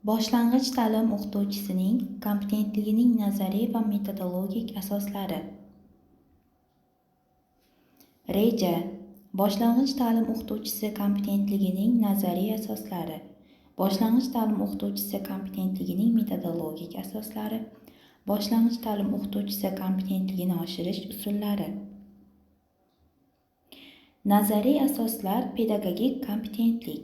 Boshlang'ich ta'lim o'qituvchisining kompetentligining nazariy va metodologik asoslari. Reja. Boshlang'ich ta'lim o'qituvchisi kompetentligining nazariy asoslari. Boshlang'ich ta'lim o'qituvchisi kompetentligining metodologik asoslari. Boshlang'ich ta'lim o'qituvchisi kompetentligini oshirish usullari. Nazariy asoslar pedagogik kompetentlik.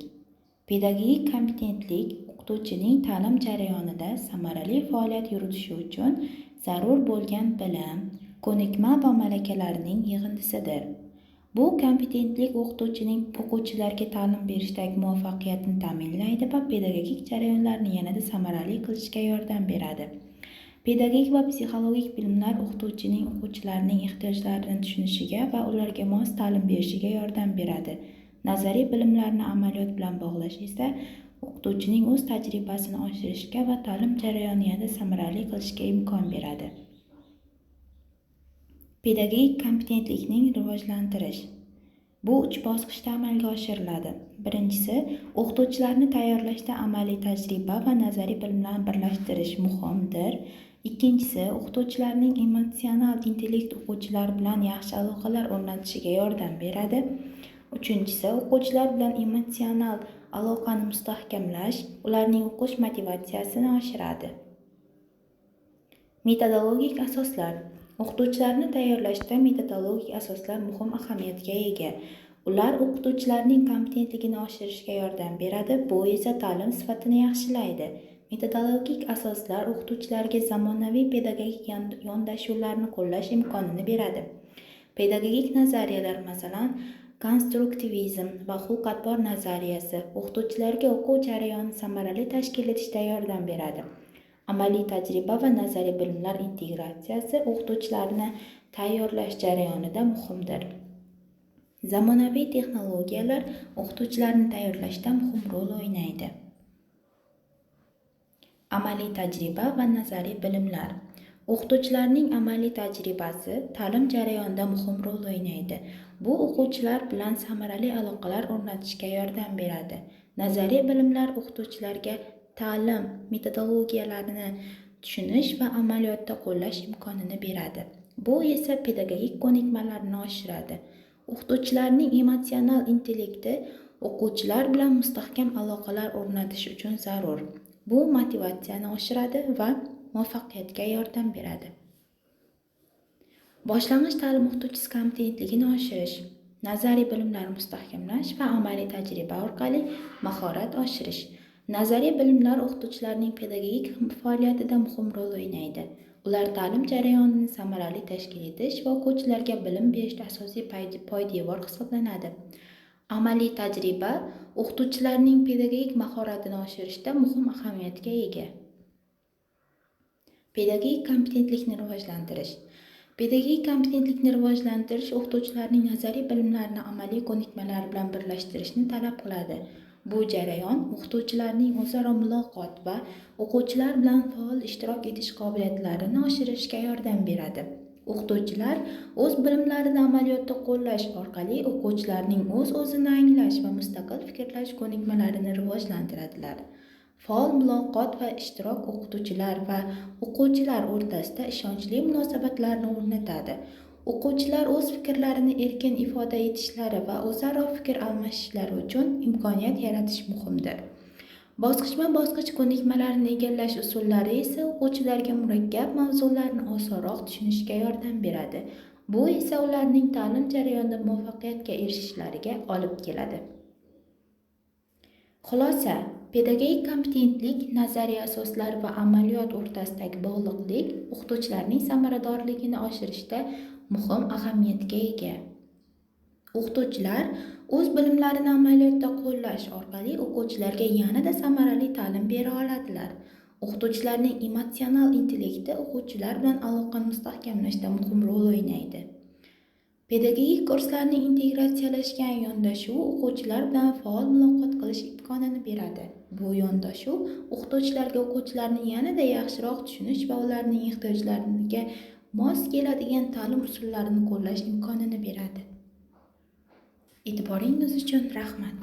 Pedagogik kompetentlik o'qituvchining ta'lim jarayonida samarali faoliyat yuritishi uchun zarur bo'lgan bilim, ko'nikma va malakalarning yig'indisidir. Bu kompetentlik o'qituvchining o'quvchilarga ta'lim berishdagi muvaffaqiyatini ta'minlaydi va pedagogik jarayonlarni yanada samarali qilishga yordam beradi. Pedagogik va psixologik bilimlar o'qituvchining o'quvchilarning ehtiyojlarini tushunishiga va ularga mos ta'lim berishiga yordam beradi. Nazariy bilimlarni amaliyot bilan bog'lash esa o'qituvchining o'z tajribasini oshirishga va ta'lim jarayonini yanada samarali qilishga imkon beradi. Pedagogik kompetentlikning rivojlantirish. Bu 3 bosqichda amalga oshiriladi. Birinchisi, o'qituvchilarni tayyorlashda amaliy tajriba va nazariy bilimlarni birlashtirish muhimdir. Ikkinchisi, o'qituvchilarning emotsional intellekt o'quvchilar bilan yaxshi aloqalar o'rnatishiga yordam beradi. Uchinchisi, o'quvchilar bilan emotsional aloqani mustahkamlash, ularning o'qish motivatsiyasini oshiradi. Metodologik asoslar. O'qituvchilarni tayyorlashda metodologik asoslar muhim ahamiyatga ega. Ular o'qituvchilarning kompetentligini oshirishga yordam beradi, bu esa ta'lim sifatini yaxshilaydi. Metodologik asoslar o'qituvchilarga zamonaviy pedagogik yondashuvlarni qo'llash imkonini beradi. Pedagogik nazariyalar, masalan, konstruktivizm va xulq-atbor nazariyasi o'qituvchilarga o'quv jarayonini samarali tashkil etishda yordam beradi. Amaliy tajriba va nazariy bilimlar integratsiyasi o'qituvchilarni tayyorlash jarayonida muhimdir. Zamonaviy texnologiyalar o'qituvchilarni tayyorlashda muhim rol o'ynaydi. Amaliy tajriba va nazariy bilimlar. O'qituvchilarning amaliy tajribasi ta'lim jarayonida muhim rol o'ynaydi. Bu o'quvchilar bilan samarali aloqalar o'rnatishga yordam beradi. Nazariy bilimlar o'qituvchilarga ta'lim metodologiyalarini tushunish va amaliyotda qo'llash imkonini beradi. Bu esa pedagogik ko'nikmalarni oshiradi. O'qituvchilarning emotsional intellekti o'quvchilar bilan mustahkam aloqalar o'rnatish uchun zarur. Bu motivatsiyani oshiradi va muvaffaqiyatga yordam beradi. Boshlang'ich ta'lim o'qituvchisi kompetentligini oshirish, nazariy bilimlarni mustahkamlash va amaliy tajriba orqali mahorat oshirish. Nazariy bilimlar o'qituvchilarning pedagogik faoliyatida muhim rol o'ynaydi. Ular ta'lim jarayonini samarali tashkil etish va o'quvchilarga bilim berishda asosiy poydevor hisoblanadi. Amaliy tajriba o'qituvchilarning pedagogik mahoratini oshirishda muhim ahamiyatga ega. Pedagogik kompetentlikni rivojlantirish. Pedagogik kompetentlikni rivojlantirish o'qituvchilarning nazariy bilimlarini amaliy ko'nikmalar bilan birlashtirishni talab qiladi. Bu jarayon o'qituvchilarning o'zaro muloqot va o'quvchilar bilan faol ishtirok etish qobiliyatlarini oshirishga yordam beradi. O'qituvchilar o'z bilimlarini amaliyotda qo'llash orqali o'quvchilarning o'z-o'zini anglash va mustaqil fikrlash ko'nikmalarini rivojlantiradilar. Faol muloqot va ishtirok o'qituvchilar va o'quvchilar o'rtasida ishonchli munosabatlarni o'rnatadi. O'quvchilar o'z fikrlarini erkin ifoda etishlari va o'zaro fikr almashishlari uchun imkoniyat yaratish muhimdir. Bosqichma-bosqich ko'nikmalarni egallash usullari esa o'quvchilarga murakkab mavzularni osonroq tushunishga yordam beradi. Bu esa ularning ta'lim jarayonida muvaffaqiyatga erishishlariga olib keladi. Xulosa: pedagogik kompetentlik, nazariy asoslar va amaliyot o'rtasidagi bog'liqlik o'qituvchilarning samaradorligini oshirishda muhim ahamiyatga ega. O'qituvchilar o'z bilimlarini amaliyotda qo'llash orqali o'quvchilarga yanada samarali ta'lim bera oladilar. O'qituvchilarning emotsional intellekti o'quvchilar bilan aloqani mustahkamlashda muhim rol o'ynaydi. Pedagogik kurslarning integratsiyalashgan yondashuvi o'quvchilar bilan faol muloqot qilish imkonini beradi. Bu yondashuv o'qituvchilarga o'quvchilarni yanada yaxshiroq tushunish va ularning ehtiyojlariga mos keladigan ta'lim usullarini qo'llash imkonini beradi. E'tiboringiz uchun rahmat.